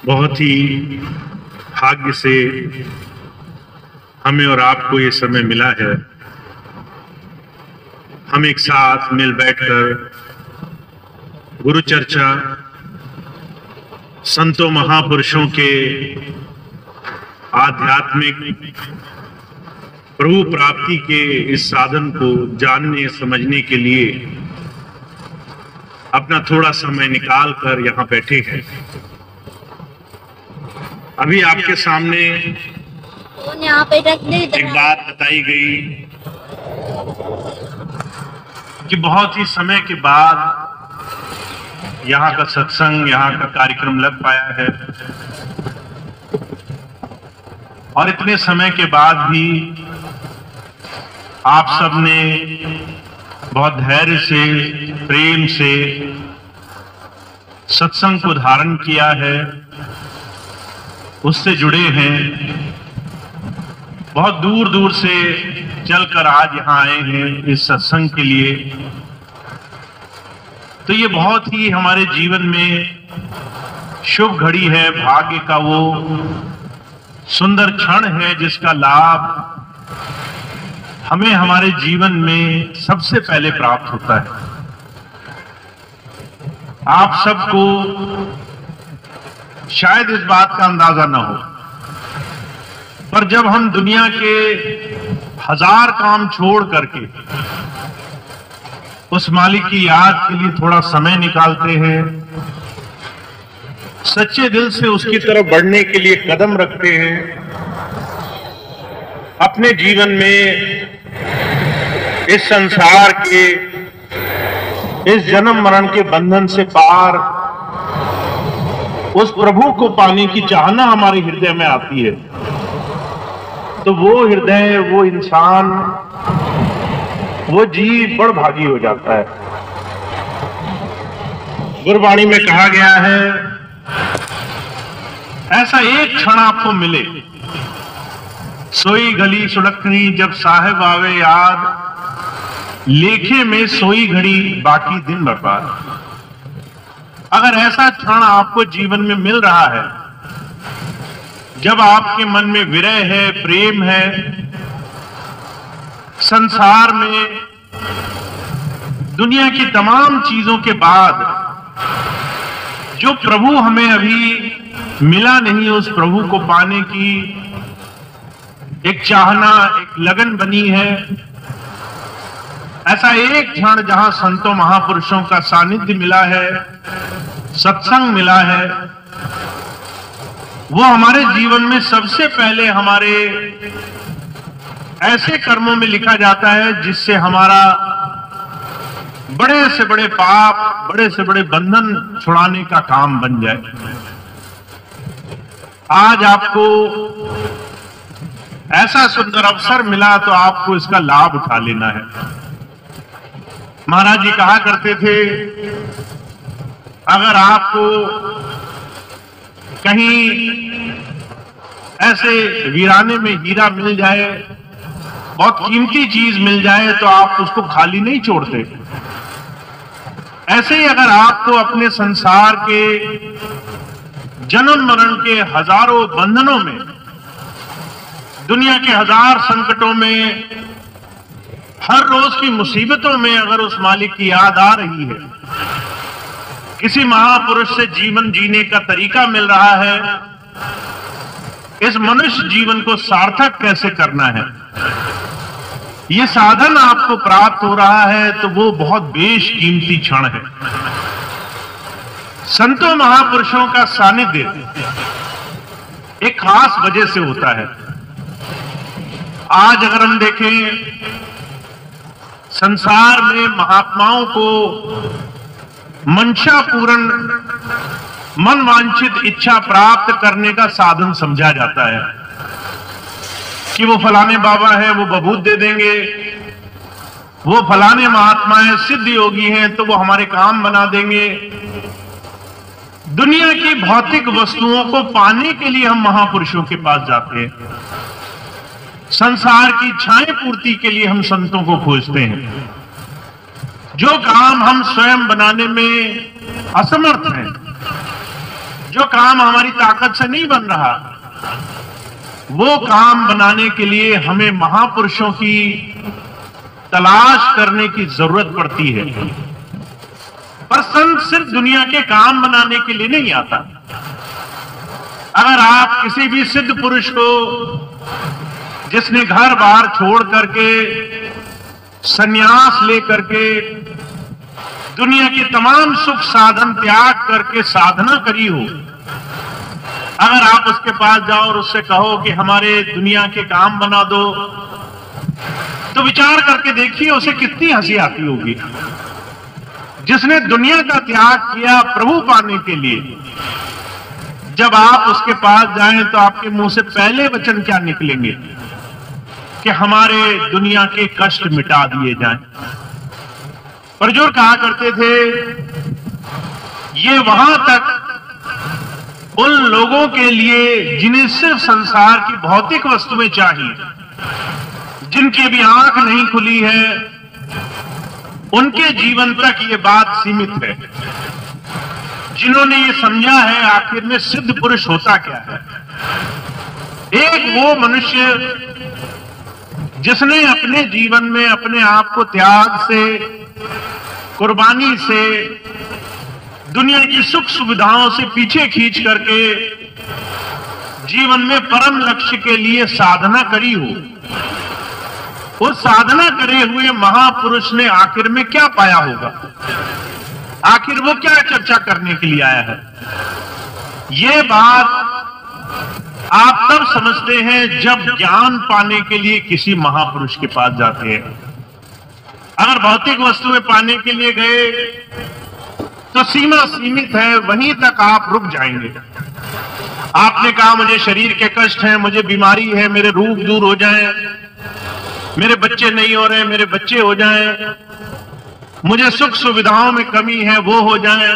बहुत ही भाग्य से हमें और आपको ये समय मिला है। हम एक साथ मिल बैठकर गुरु चर्चा, संतों महापुरुषों के आध्यात्मिक प्रभु प्राप्ति के इस साधन को जानने समझने के लिए अपना थोड़ा समय निकाल कर यहाँ बैठे हैं। अभी आपके सामने एक बात बताई गई कि बहुत ही समय के बाद यहाँ का सत्संग, यहाँ का कार्यक्रम लग पाया है और इतने समय के बाद भी आप सबने बहुत धैर्य से, प्रेम से सत्संग को धारण किया है, उससे जुड़े हैं। बहुत दूर दूर से चलकर आज यहाँ आए हैं इस सत्संग के लिए। तो ये बहुत ही हमारे जीवन में शुभ घड़ी है, भाग्य का वो सुंदर क्षण है जिसका लाभ हमें हमारे जीवन में सबसे पहले प्राप्त होता है। आप सबको शायद इस बात का अंदाजा न हो, पर जब हम दुनिया के हजार काम छोड़ करके उस मालिक की याद के लिए थोड़ा समय निकालते हैं, सच्चे दिल से उसकी तरफ बढ़ने के लिए कदम रखते हैं, अपने जीवन में इस संसार के, इस जन्म मरण के बंधन से पार उस प्रभु को पाने की चाहना हमारे हृदय में आती है, तो वो हृदय, वो इंसान, वो जीव बड़ भागी हो जाता है। गुरबाणी में कहा गया है, ऐसा एक क्षण आपको मिले, सोई गली सुलखनी जब साहेब आवे याद, लेखे में सोई घड़ी बाकी दिन बर्बाद। अगर ऐसा क्षण आपको जीवन में मिल रहा है, जब आपके मन में विरह है, प्रेम है, संसार में दुनिया की तमाम चीजों के बाद जो प्रभु हमें अभी मिला नहीं, उस प्रभु को पाने की एक चाहना, एक लगन बनी है, ऐसा एक क्षण जहां संतों महापुरुषों का सानिध्य मिला है, सत्संग मिला है, वो हमारे जीवन में सबसे पहले हमारे ऐसे कर्मों में लिखा जाता है जिससे हमारा बड़े से बड़े पाप, बड़े से बड़े बंधन छुड़ाने का काम बन जाए। आज आपको ऐसा सुंदर अवसर मिला तो आपको इसका लाभ उठा लेना है। महाराज जी कहा करते थे, अगर आपको कहीं ऐसे वीराने में हीरा मिल जाए, बहुत कीमती चीज मिल जाए, तो आप उसको खाली नहीं छोड़ते। ऐसे ही अगर आपको अपने संसार के जन्म मरण के हजारों बंधनों में, दुनिया के हजार संकटों में, हर रोज की मुसीबतों में अगर उस मालिक की याद आ रही है, किसी महापुरुष से जीवन जीने का तरीका मिल रहा है, इस मनुष्य जीवन को सार्थक कैसे करना है, ये साधन आपको प्राप्त हो रहा है, तो वो बहुत बेशकीमती क्षण है। संतों महापुरुषों का सानिध्य एक खास वजह से होता है। आज अगर हम देखें, संसार में महात्माओं को मंशा पूर्ण, मन वांछित इच्छा प्राप्त करने का साधन समझा जाता है कि वो फलाने बाबा है, वो बबूत दे देंगे, वो फलाने महात्मा है, सिद्ध योगी हैं, तो वो हमारे काम बना देंगे। दुनिया की भौतिक वस्तुओं को पाने के लिए हम महापुरुषों के पास जाते हैं, संसार की इच्छाएं पूर्ति के लिए हम संतों को खोजते हैं। जो काम हम स्वयं बनाने में असमर्थ हैं, जो काम हमारी ताकत से नहीं बन रहा, वो काम बनाने के लिए हमें महापुरुषों की तलाश करने की जरूरत पड़ती है। पर संत सिर्फ दुनिया के काम बनाने के लिए नहीं आता। अगर आप किसी भी सिद्ध पुरुष को, जिसने घर बार छोड़ करके, संन्यास लेकर के, दुनिया के तमाम सुख साधन त्याग करके साधना करी हो, अगर आप उसके पास जाओ और उससे कहो कि हमारे दुनिया के काम बना दो, तो विचार करके देखिए उसे कितनी हंसी आती होगी। जिसने दुनिया का त्याग किया प्रभु पाने के लिए, जब आप उसके पास जाएं तो आपके मुंह से पहले वचन क्या निकलेंगे कि हमारे दुनिया के कष्ट मिटा दिए जाएं। परजोर कहा करते थे, ये वहां तक उन लोगों के लिए जिन्हें सिर्फ संसार की भौतिक वस्तुएं चाहिए, जिनकी अभी आंख नहीं खुली है, उनके जीवन तक ये बात सीमित है। जिन्होंने ये समझा है आखिर में सिद्ध पुरुष होता क्या है। एक वो मनुष्य जिसने अपने जीवन में अपने आप को त्याग से, कुर्बानी से, दुनिया की सुख सुविधाओं से पीछे खींच करके जीवन में परम लक्ष्य के लिए साधना करी हो। उस साधना करे हुए महापुरुष ने आखिर में क्या पाया होगा, आखिर वो क्या चर्चा करने के लिए आया है। ये बात आप तब समझते हैं जब ज्ञान पाने के लिए किसी महापुरुष के पास जाते हैं। अगर भौतिक वस्तुएं पाने के लिए गए तो सीमा सीमित है, वहीं तक आप रुक जाएंगे। आपने कहा मुझे शरीर के कष्ट हैं, मुझे बीमारी है, मेरे रोग दूर हो जाएं, मेरे बच्चे नहीं हो रहे, मेरे बच्चे हो जाएं, मुझे सुख सुविधाओं में कमी है, वो हो जाए,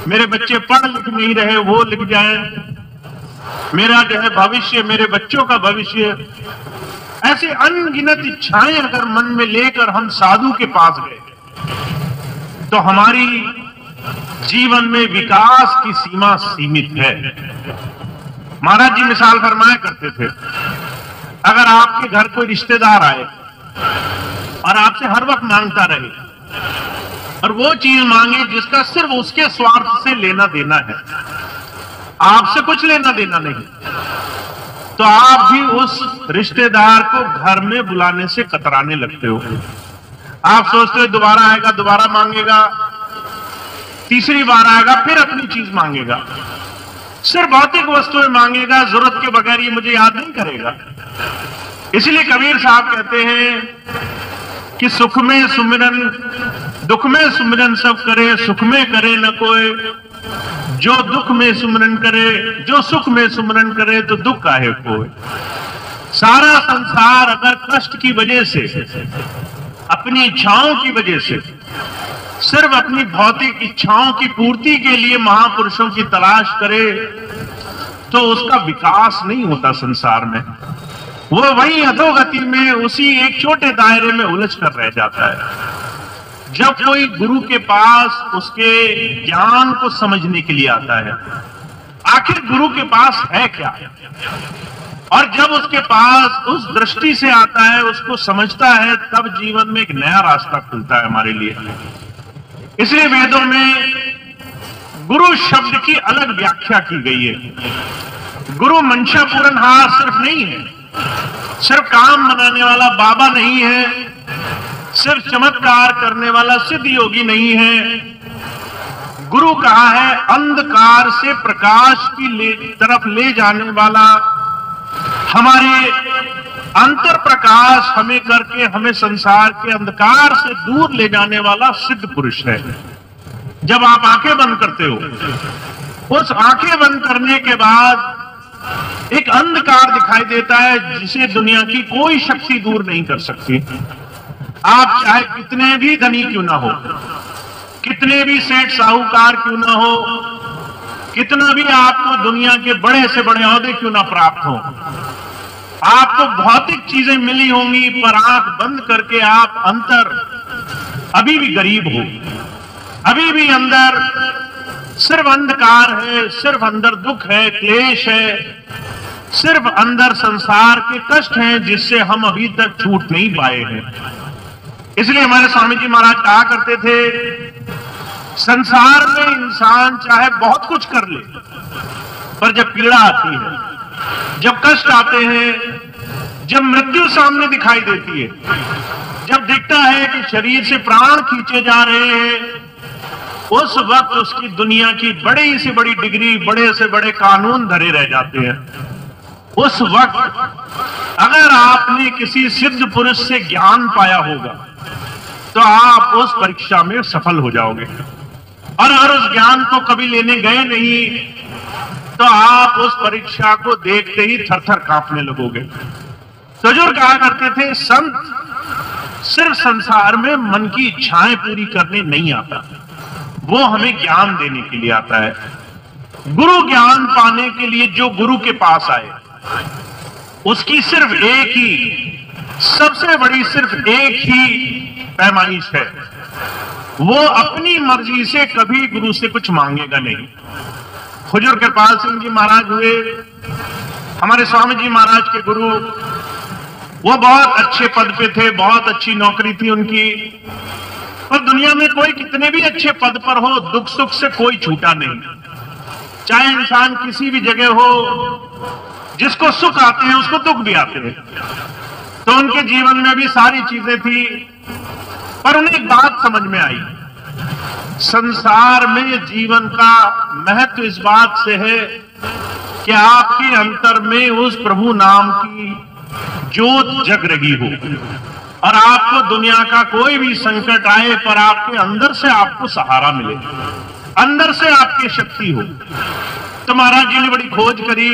मेरे बच्चे पढ़ लिख नहीं रहे, वो लिख जाए, मेरा जो है भविष्य, मेरे बच्चों का भविष्य, ऐसे अनगिनत इच्छाएं अगर मन में लेकर हम साधु के पास गए तो हमारी जीवन में विकास की सीमा सीमित है। महाराज जी मिसाल फरमाया करते थे, अगर आपके घर कोई रिश्तेदार आए और आपसे हर वक्त मांगता रहे और वो चीज मांगे जिसका सिर्फ उसके स्वार्थ से लेना देना है, आपसे कुछ लेना देना नहीं, तो आप भी उस रिश्तेदार को घर में बुलाने से कतराने लगते हो। आप सोचते हो दोबारा आएगा, दोबारा मांगेगा, तीसरी बार आएगा, फिर अपनी चीज मांगेगा, सिर्फ भौतिक वस्तुएं मांगेगा, जरूरत के बगैर ये मुझे याद नहीं करेगा। इसलिए कबीर साहब कहते हैं कि सुख में सुमिरन, दुख में सुमिरन सब करे, सुख में करे न कोई, जो दुख में सुमिरन करे, जो सुख में सुमिरन करे तो दुख काहे कोई। सारा संसार अगर कष्ट की वजह से, अपनी इच्छाओं की वजह से, सिर्फ अपनी भौतिक इच्छाओं की पूर्ति के लिए महापुरुषों की तलाश करे तो उसका विकास नहीं होता संसार में। वो वही अधोगति में, उसी एक छोटे दायरे में उलझ कर रह जाता है। जब कोई गुरु के पास उसके ज्ञान को समझने के लिए आता है, आखिर गुरु के पास है क्या, और जब उसके पास उस दृष्टि से आता है, उसको समझता है, तब जीवन में एक नया रास्ता खुलता है हमारे लिए। इसलिए वेदों में गुरु शब्द की अलग व्याख्या की गई है। गुरु मंशा पूरनहार सिर्फ नहीं है, सिर्फ काम बनाने वाला बाबा नहीं है, सिर्फ चमत्कार करने वाला सिद्ध योगी नहीं है। गुरु कहा है अंधकार से प्रकाश की तरफ ले जाने वाला, हमारे अंतर प्रकाश हमें करके हमें संसार के अंधकार से दूर ले जाने वाला सिद्ध पुरुष है। जब आप आंखें बंद करते हो, उस आंखें बंद करने के बाद एक अंधकार दिखाई देता है जिसे दुनिया की कोई शक्ति दूर नहीं कर सकती। आप चाहे कितने भी धनी क्यों ना हो, कितने भी सेठ साहूकार क्यों ना हो, कितना भी आपको दुनिया के बड़े से बड़े ओहदे क्यों ना प्राप्त हो, आपको भौतिक चीजें मिली होंगी, पर आंख बंद करके आप अंतर अभी भी गरीब हो, अभी भी अंदर सिर्फ सिर्फ अंधकार है, सिर्फ अंदर दुख है, क्लेश है, सिर्फ अंदर संसार के कष्ट हैं जिससे हम अभी तक छूट नहीं पाए हैं। इसलिए हमारे स्वामी जी महाराज कहा करते थे, संसार में इंसान चाहे बहुत कुछ कर ले, पर जब पीड़ा आती है, जब कष्ट आते हैं, जब मृत्यु सामने दिखाई देती है, जब दिखता है कि शरीर से प्राण खींचे जा रहे हैं, उस वक्त उसकी दुनिया की बड़ी से बड़ी डिग्री, बड़े से बड़े कानून धरे रह जाते हैं। उस वक्त अगर आपने किसी सिद्ध पुरुष से ज्ञान पाया होगा तो आप उस परीक्षा में सफल हो जाओगे, और अगर उस ज्ञान को कभी लेने गए नहीं तो आप उस परीक्षा को देखते ही थर-थर कांपने लगोगे। तो जो कहा करते थे, संत सिर्फ संसार में मन की इच्छाएं पूरी करने नहीं आता, वो हमें ज्ञान देने के लिए आता है। गुरु ज्ञान पाने के लिए जो गुरु के पास आए, उसकी सिर्फ एक ही, सबसे बड़ी सिर्फ एक ही पैमाइश है, वो अपनी मर्जी से कभी गुरु से कुछ मांगेगा नहीं। हुजूर कृपाल सिंह जी महाराज हुए हमारे स्वामी जी महाराज के गुरु, वो बहुत अच्छे पद पे थे, बहुत अच्छी नौकरी थी उनकी, पर दुनिया में कोई कितने भी अच्छे पद पर हो, दुख सुख से कोई छूटा नहीं। चाहे इंसान किसी भी जगह हो, जिसको सुख आते हैं उसको दुख भी आते हैं। तो उनके जीवन में भी सारी चीजें थी, पर उन्हें एक बात समझ में आई, संसार में जीवन का महत्व इस बात से है कि आपके अंतर में उस प्रभु नाम की ज्योत जग रही हो, और आपको दुनिया का कोई भी संकट आए पर आपके अंदर से आपको सहारा मिले, अंदर से आपकी शक्ति हो। तो महाराज जी ने बड़ी खोज करी,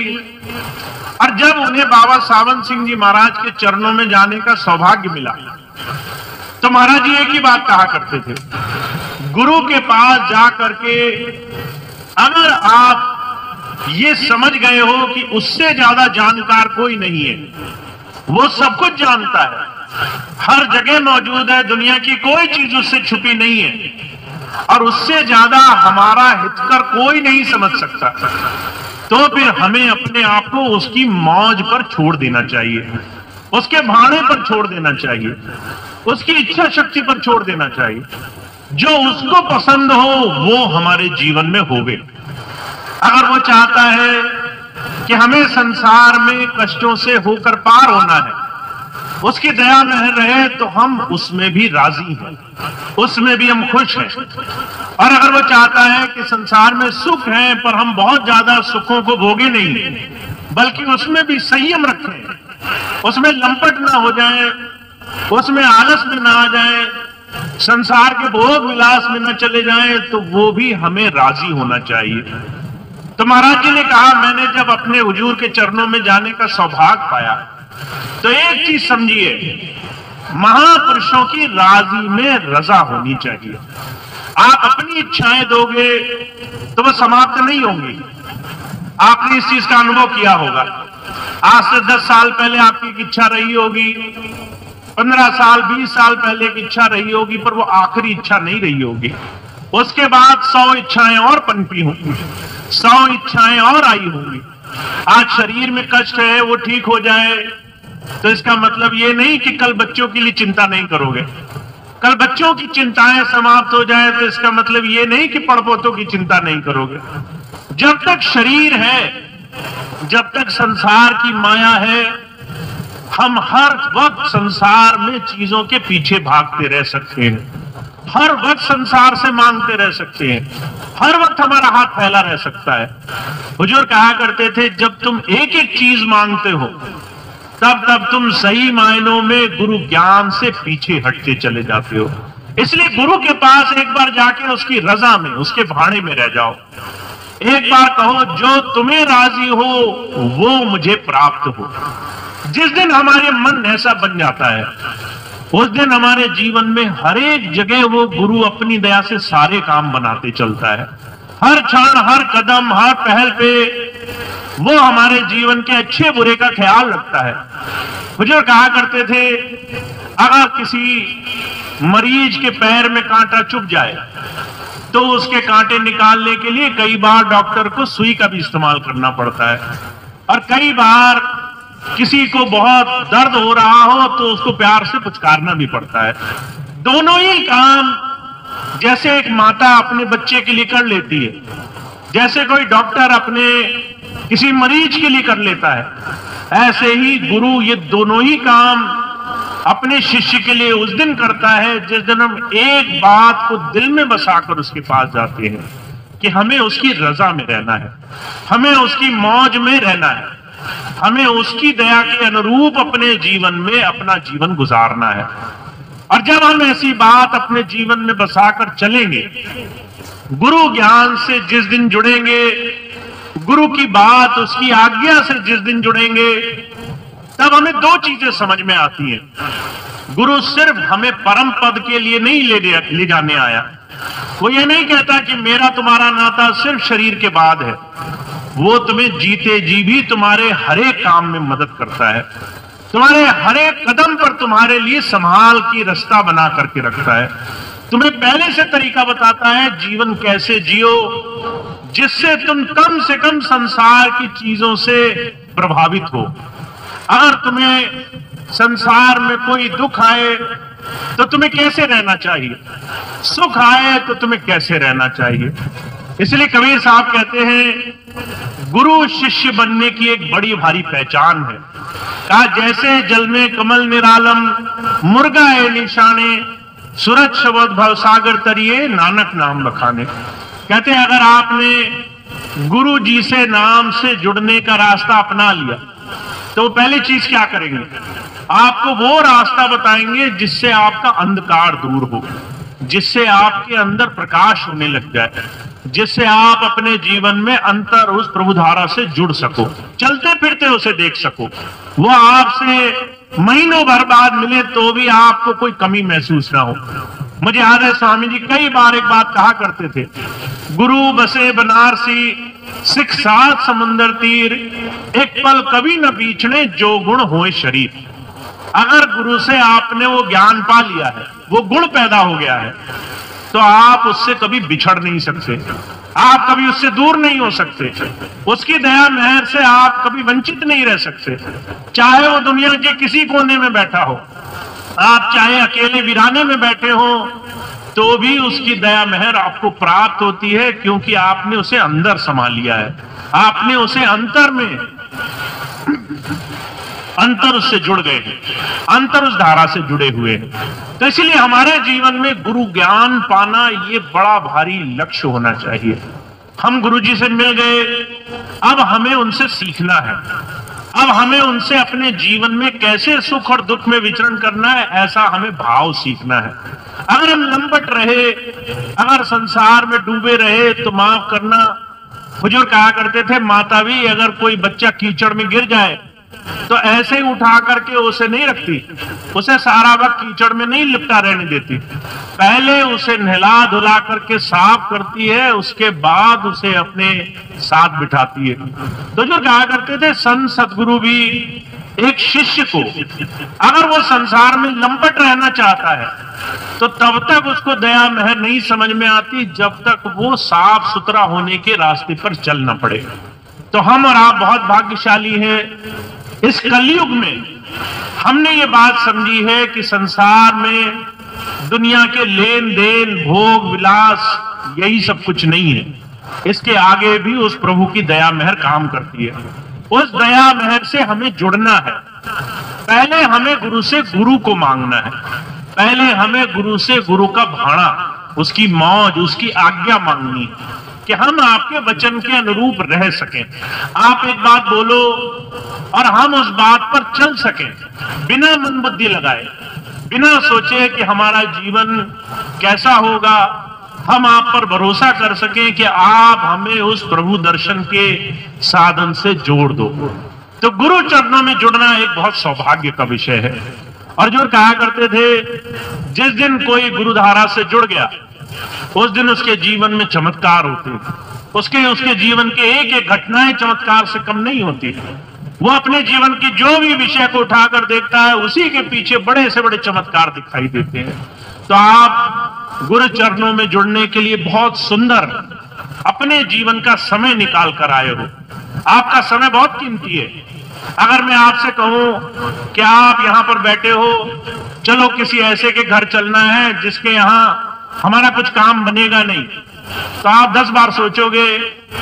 और जब उन्हें बाबा सावंत सिंह जी महाराज के चरणों में जाने का सौभाग्य मिला, तो महाराज जी एक ही बात कहा करते थे, गुरु के पास जा करके अगर आप ये समझ गए हो कि उससे ज्यादा जानकार कोई नहीं है, वो सब कुछ जानता है, हर जगह मौजूद है, दुनिया की कोई चीज उससे छुपी नहीं है, और उससे ज्यादा हमारा हितकर कोई नहीं समझ सकता, तो फिर हमें अपने आप को उसकी मौज पर छोड़ देना चाहिए, उसके भाने पर छोड़ देना चाहिए, उसकी इच्छा शक्ति पर छोड़ देना चाहिए। जो उसको पसंद हो वो हमारे जीवन में होवे। अगर वो चाहता है कि हमें संसार में कष्टों से होकर पार होना है, उसकी दया में रहे, तो हम उसमें भी राजी हैं, उसमें भी हम खुश हैं। और अगर वो चाहता है कि संसार में सुख है पर हम बहुत ज्यादा सुखों को भोगे नहीं, बल्कि उसमें भी संयम रखें, उसमें लंपट ना हो जाए, उसमें आलस में ना आ जाए, संसार के भोग विलास में न चले जाएं, तो वो भी हमें राजी होना चाहिए। तो महाराज जी ने कहा, मैंने जब अपने हुजूर के चरणों में जाने का सौभाग्य पाया, तो एक चीज समझिए, महापुरुषों की राजी में रजा होनी चाहिए। आप अपनी इच्छाएं दोगे तो वो समाप्त नहीं होंगी। आपने इस चीज का अनुभव किया होगा। आज से 10 साल पहले आपकी एक इच्छा रही होगी, 15 साल 20 साल पहले की इच्छा रही होगी, पर वो आखिरी इच्छा नहीं रही होगी। उसके बाद 100 इच्छाएं और पनपी होंगी, 100 इच्छाएं और आई होंगी। आज शरीर में कष्ट है, वो ठीक हो जाए तो इसका मतलब ये नहीं कि कल बच्चों के लिए चिंता नहीं करोगे। कल बच्चों की चिंताएं समाप्त हो जाए तो इसका मतलब ये नहीं कि पड़पोतों की चिंता नहीं करोगे। जब तक शरीर है, जब तक संसार की माया है, हम हर वक्त संसार में चीजों के पीछे भागते रह सकते हैं, हर वक्त संसार से मांगते रह सकते हैं, हर वक्त हमारा हाथ फैला रह सकता है। हुजूर कहा करते थे, जब तुम एक एक चीज मांगते हो तब तुम सही मायनों में गुरु ज्ञान से पीछे हटते चले जाते हो। इसलिए गुरु के पास एक बार जाके उसकी रजा में, उसके भाड़े में रह जाओ। एक बार कहो, जो तुम्हें राजी हो वो मुझे प्राप्त हो। जिस दिन हमारे मन ऐसा बन जाता है, उस दिन हमारे जीवन में हर एक जगह वो गुरु अपनी दया से सारे काम बनाते चलता है। हर क्षण, हर कदम, हर पहल पे वो हमारे जीवन के अच्छे बुरे का ख्याल रखता है। हुजूर कहा करते थे, अगर किसी मरीज के पैर में कांटा चुभ जाए तो उसके कांटे निकालने के लिए कई बार डॉक्टर को सुई का भी इस्तेमाल करना पड़ता है, और कई बार किसी को बहुत दर्द हो रहा हो तो उसको प्यार से पुचकारना भी पड़ता है। दोनों ही काम जैसे एक माता अपने बच्चे के लिए कर लेती है, जैसे कोई डॉक्टर अपने किसी मरीज के लिए कर लेता है, ऐसे ही गुरु ये दोनों ही काम अपने शिष्य के लिए उस दिन करता है जिस दिन हम एक बात को दिल में बसाकर उसके पास जाते हैं कि हमें उसकी रजा में रहना है, हमें उसकी मौज में रहना है, हमें उसकी दया के अनुरूप अपने जीवन में अपना जीवन गुजारना है। और जब हम ऐसी बात अपने जीवन में बसाकर चलेंगे, गुरु ज्ञान से जिस दिन जुड़ेंगे, गुरु की बात उसकी आज्ञा से जिस दिन जुड़ेंगे, तब हमें दो चीजें समझ में आती हैं। गुरु सिर्फ हमें परम पद के लिए नहीं ले जाने आया। वो ये नहीं कहता कि मेरा तुम्हारा नाता सिर्फ शरीर के बाद है, वो तुम्हें जीते जी भी तुम्हारे हर एक काम में मदद करता है, तुम्हारे हर एक कदम पर तुम्हारे लिए संभाल की रास्ता बना करके रखता है, तुम्हें पहले से तरीका बताता है जीवन कैसे जियो जिससे तुम कम से कम संसार की चीजों से प्रभावित हो। अगर तुम्हें संसार में कोई दुख आए तो तुम्हें कैसे रहना चाहिए, सुख आए तो तुम्हें कैसे रहना चाहिए। इसलिए कबीर साहब कहते हैं गुरु शिष्य बनने की एक बड़ी भारी पहचान है। कहा जैसे जल में कमल निरालम मुर्गा है निशाने, सूरज शब्द भवसागर तरिए नानक नाम बखाने। कहते हैं अगर आपने गुरु जी से नाम से जुड़ने का रास्ता अपना लिया तो पहली चीज क्या करेंगे, आपको वो रास्ता बताएंगे जिससे आपका अंधकार दूर हो, जिससे आपके अंदर प्रकाश होने लग जाए, जिससे आप अपने जीवन में अंतर उस प्रभुधारा से जुड़ सको, चलते फिरते उसे देख सको। वो आपसे महीनों भर बाद मिले तो भी आपको कोई कमी महसूस ना हो। मुझे याद है स्वामी जी कई बार एक बात कहा करते थे, गुरु बसे बनारसी सिख सात समंदर तीर, एक पल कभी न बीचने जो गुण होए शरीर। अगर गुरु से आपने वो ज्ञान पा लिया है, वो गुण पैदा हो गया है, तो आप उससे कभी बिछड़ नहीं सकते, आप कभी उससे दूर नहीं हो सकते, उसकी दया मेहर से आप कभी वंचित नहीं रह सकते। चाहे वो दुनिया के किसी कोने में बैठा हो, आप चाहे अकेले वीराने में बैठे हो, तो भी उसकी दया मेहर आपको प्राप्त होती है, क्योंकि आपने उसे अंदर समा लिया है, आपने उसे अंतर में अंतर उससे जुड़ गए हैं, अंतर उस धारा से जुड़े हुए हैं। तो इसलिए हमारे जीवन में गुरु ज्ञान पाना ये बड़ा भारी लक्ष्य होना चाहिए। हम गुरु जी से मिल गए, अब हमें उनसे सीखना है, अब हमें उनसे अपने जीवन में कैसे सुख और दुख में विचरण करना है, ऐसा हमें भाव सीखना है। अगर हम लंबट रहे, अगर संसार में डूबे रहे, तो माफ करना, बुजुर्ग कहा करते थे माता भी अगर कोई बच्चा कीचड़ में गिर जाए तो ऐसे ही उठा करके उसे नहीं रखती, उसे सारा वक्त कीचड़ में नहीं लिपटा रहने देती, पहले उसे नहला धुला करके साफ करती है, उसके बाद उसे अपने साथ बिठाती है। तो जो कहा करते थे संत सदगुरु भी एक शिष्य को अगर वो संसार में लंपट रहना चाहता है तो तब तक उसको दया मेहर नहीं समझ में आती जब तक वो साफ सुथरा होने के रास्ते पर चल न पड़े। तो हम और आप बहुत भाग्यशाली हैं, इस कलयुग में हमने ये बात समझी है कि संसार में दुनिया के लेन देन भोग विलास यही सब कुछ नहीं है, इसके आगे भी उस प्रभु की दया मेहर काम करती है। उस दया मेहर से हमें जुड़ना है, पहले हमें गुरु से गुरु को मांगना है, पहले हमें गुरु से गुरु का भाड़ा, उसकी मौज, उसकी आज्ञा मांगनी है कि हम आपके वचन के अनुरूप रह सकें। आप एक बात बोलो और हम उस बात पर चल सकें, बिना मन बुद्धि लगाए, बिना सोचे कि हमारा जीवन कैसा होगा, हम आप पर भरोसा कर सकें कि आप हमें उस प्रभु दर्शन के साधन से जोड़ दो। तो गुरु चरणों में जुड़ना एक बहुत सौभाग्य का विषय है। और जो कहा करते थे जिस दिन कोई गुरुधारा से जुड़ गया उस दिन उसके जीवन में चमत्कार होते हैं, उसके जीवन के एक एक घटनाएं चमत्कार से कम नहीं होती। वो अपने जीवन की जो भी विषय को उठाकर देखता है उसी के पीछे बड़े से बड़े चमत्कार दिखाई देते हैं। तो आप गुरु चरणों में जुड़ने के लिए बहुत सुंदर अपने जीवन का समय निकाल कर आए हो। आपका समय बहुत कीमती है। अगर मैं आपसे कहूं कि आप यहां पर बैठे हो, चलो किसी ऐसे के घर चलना है जिसके यहां हमारा कुछ काम बनेगा नहीं, तो आप 10 बार सोचोगे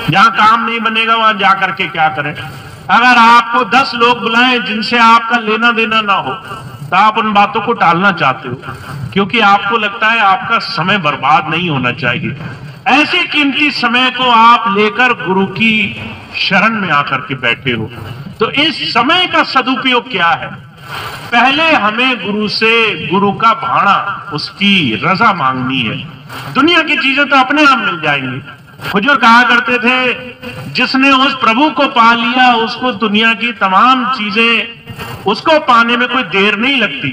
जहां काम नहीं बनेगा वहां जाकर के क्या करें। अगर आपको 10 लोग बुलाएं जिनसे आपका लेना देना ना हो, तो आप उन बातों को टालना चाहते हो, क्योंकि आपको लगता है आपका समय बर्बाद नहीं होना चाहिए। ऐसे कीमती समय को आप लेकर गुरु की शरण में आकर के बैठे हो, तो इस समय का सदुपयोग क्या है? पहले हमें गुरु से गुरु का भाणा, उसकी रजा मांगनी है। दुनिया की चीजें तो अपने आप मिल जाएंगी। हुजूर कहा करते थे, जिसने उस प्रभु को पा लिया उसको दुनिया की तमाम चीजें उसको पाने में कोई देर नहीं लगती।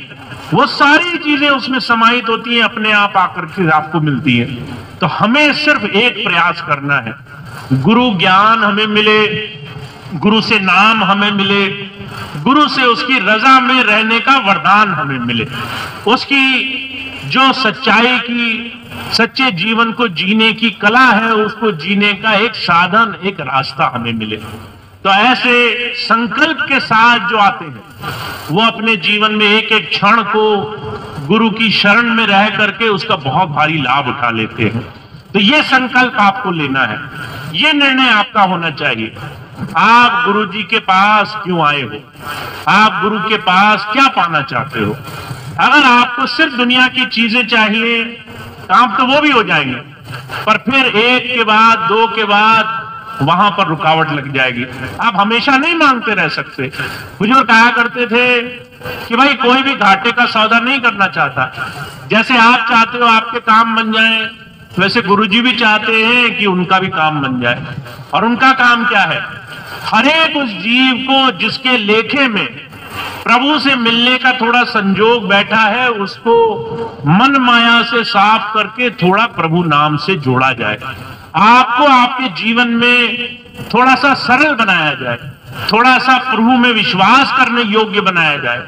वो सारी चीजें उसमें समाहित होती हैं, अपने आप आकर के आपको मिलती हैं। तो हमें सिर्फ एक प्रयास करना है, गुरु ज्ञान हमें मिले, गुरु से नाम हमें मिले, गुरु से उसकी रजा में रहने का वरदान हमें मिले, उसकी जो सच्चाई की, सच्चे जीवन को जीने की कला है, उसको जीने का एक साधन, एक रास्ता हमें मिले। तो ऐसे संकल्प के साथ जो आते हैं वो अपने जीवन में एक एक क्षण को गुरु की शरण में रह करके उसका बहुत भारी लाभ उठा लेते हैं। तो ये संकल्प आपको लेना है, ये निर्णय आपका होना चाहिए। आप गुरु जी के पास क्यों आए हो? आप गुरु के पास क्या पाना चाहते हो? अगर आपको सिर्फ दुनिया की चीजें चाहिए, काम तो वो भी हो जाएंगे, पर फिर एक के बाद, दो के बाद वहां पर रुकावट लग जाएगी। आप हमेशा नहीं मांगते रह सकते। हुजूर कहा करते थे कि भाई कोई भी घाटे का सौदा नहीं करना चाहता। जैसे आप चाहते हो आपके काम बन जाए, वैसे गुरुजी भी चाहते हैं कि उनका भी काम बन जाए। और उनका काम क्या है? हर एक उस जीव को जिसके लेखे में प्रभु से मिलने का थोड़ा संजोग बैठा है, उसको मन माया से साफ करके थोड़ा प्रभु नाम से जोड़ा जाए। आपको आपके जीवन में थोड़ा सा सरल बनाया जाए, थोड़ा सा प्रभु में विश्वास करने योग्य बनाया जाए,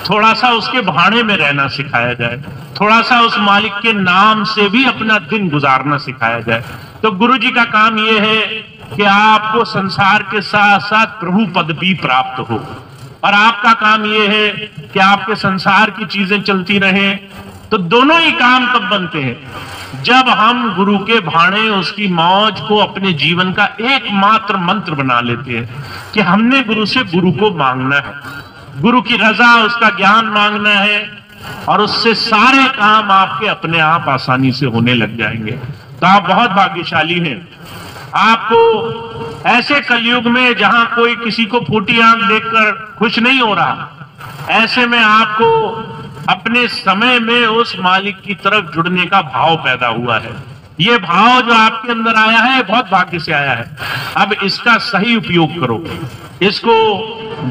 थोड़ा सा उसके भाड़े में रहना सिखाया जाए, थोड़ा सा उस मालिक के नाम से भी अपना दिन गुजारना सिखाया जाए। तो गुरु जी का काम यह है कि आपको संसार के साथ साथ प्रभु पद भी प्राप्त हो, और आपका काम यह है कि आपके संसार की चीजें चलती रहें। तो दोनों ही काम कब बनते हैं? जब हम गुरु के भाणे, उसकी मौज को अपने जीवन का एकमात्र मंत्र बना लेते हैं कि हमने गुरु से गुरु को मांगना है, गुरु की रजा, उसका ज्ञान मांगना है, और उससे सारे काम आपके अपने आप आसानी से होने लग जाएंगे। तो आप बहुत भाग्यशाली हैं। आपको ऐसे कलयुग में जहां कोई किसी को फूटी आंख देखकर खुश नहीं हो रहा, ऐसे में आपको अपने समय में उस मालिक की तरफ जुड़ने का भाव पैदा हुआ है। ये भाव जो आपके अंदर आया है बहुत भाग्य से आया है। अब इसका सही उपयोग करो, इसको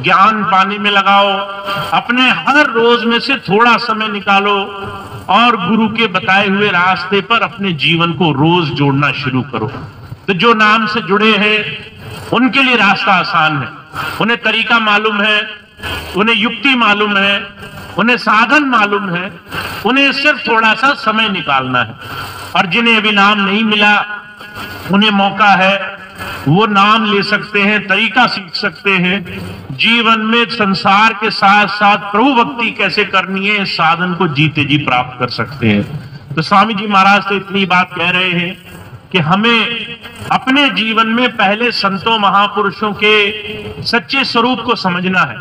ज्ञान पाने में लगाओ, अपने हर रोज में से थोड़ा समय निकालो और गुरु के बताए हुए रास्ते पर अपने जीवन को रोज जोड़ना शुरू करो। तो जो नाम से जुड़े हैं उनके लिए रास्ता आसान है, उन्हें तरीका मालूम है, उन्हें युक्ति मालूम है, उन्हें साधन मालूम है, उन्हें सिर्फ थोड़ा सा समय निकालना है। और जिन्हें अभी नाम नहीं मिला उन्हें मौका है, वो नाम ले सकते हैं, तरीका सीख सकते हैं, जीवन में संसार के साथ साथ प्रभु भक्ति कैसे करनी है इस साधन को जीते जी प्राप्त कर सकते हैं। तो स्वामी जी महाराज तो इतनी बात कह रहे हैं कि हमें अपने जीवन में पहले संतों महापुरुषों के सच्चे स्वरूप को समझना है।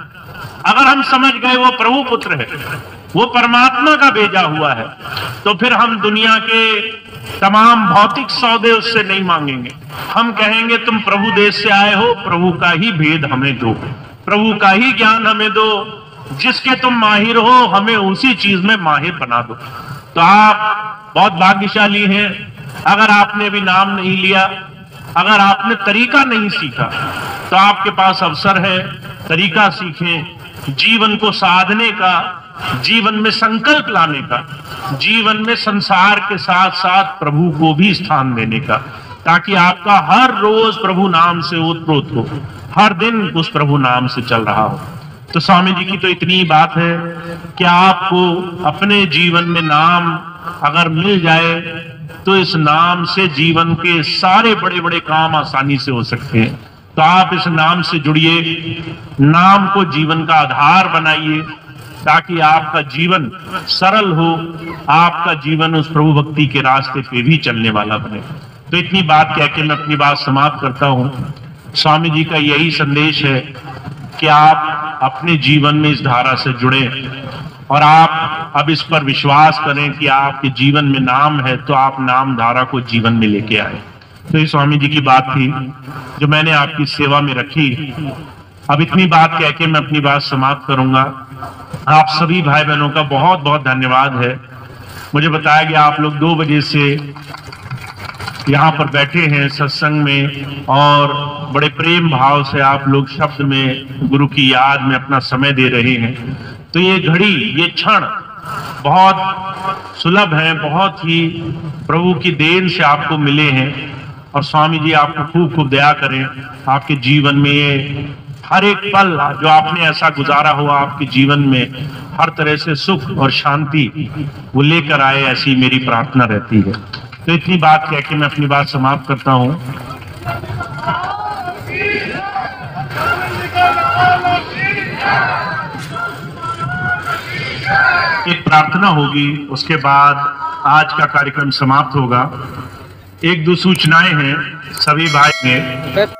अगर हम समझ गए वो प्रभु पुत्र है, वो परमात्मा का भेजा हुआ है, तो फिर हम दुनिया के तमाम भौतिक सौदे उससे नहीं मांगेंगे। हम कहेंगे तुम प्रभु देश से आए हो, प्रभु का ही भेद हमें दो, प्रभु का ही ज्ञान हमें दो, जिसके तुम माहिर हो हमें उसी चीज में माहिर बना दो। तो आप बहुत भाग्यशाली हैं। अगर आपने अभी नाम नहीं लिया, अगर आपने तरीका नहीं सीखा, तो आपके पास अवसर है, तरीका सीखें, जीवन को साधने का, जीवन में संकल्प लाने का, जीवन में संसार के साथ साथ प्रभु को भी स्थान देने का, ताकि आपका हर रोज प्रभु नाम से ओतप्रोत हो, हर दिन उस प्रभु नाम से चल रहा हो। तो स्वामी जी की तो इतनी बात है कि आपको अपने जीवन में नाम अगर मिल जाए तो इस नाम से जीवन के सारे बड़े बड़े काम आसानी से हो सकते हैं। तो आप इस नाम से जुड़िए, नाम को जीवन का आधार बनाइए ताकि आपका जीवन सरल हो, आपका जीवन उस प्रभु भक्ति के रास्ते पे भी चलने वाला बने। तो इतनी बात कह के मैं अपनी बात समाप्त करता हूँ। स्वामी जी का यही संदेश है कि आप अपने जीवन में इस धारा से जुड़े और आप अब इस पर विश्वास करें कि आपके जीवन में नाम है, तो आप नाम धारा को जीवन में लेके आए। तो ये स्वामी जी की बात थी जो मैंने आपकी सेवा में रखी। अब इतनी बात कह के मैं अपनी बात समाप्त करूंगा। आप सभी भाई बहनों का बहुत बहुत धन्यवाद है। मुझे बताया गया आप लोग 2 बजे से यहाँ पर बैठे हैं सत्संग में और बड़े प्रेम भाव से आप लोग शब्द में गुरु की याद में अपना समय दे रहे हैं। तो ये घड़ी, ये क्षण बहुत सुलभ है, बहुत ही प्रभु की देन से आपको मिले हैं और स्वामी जी आपको खूब खूब दया करें। आपके जीवन में ये हर एक पल जो आपने ऐसा गुजारा हुआ, आपके जीवन में हर तरह से सुख और शांति वो लेकर आए, ऐसी मेरी प्रार्थना रहती है। तो इतनी बात कह के मैं अपनी बात समाप्त करता हूँ। एक प्रार्थना होगी, उसके बाद आज का कार्यक्रम समाप्त होगा। 1-2 सूचनाएं हैं सभी भाई में।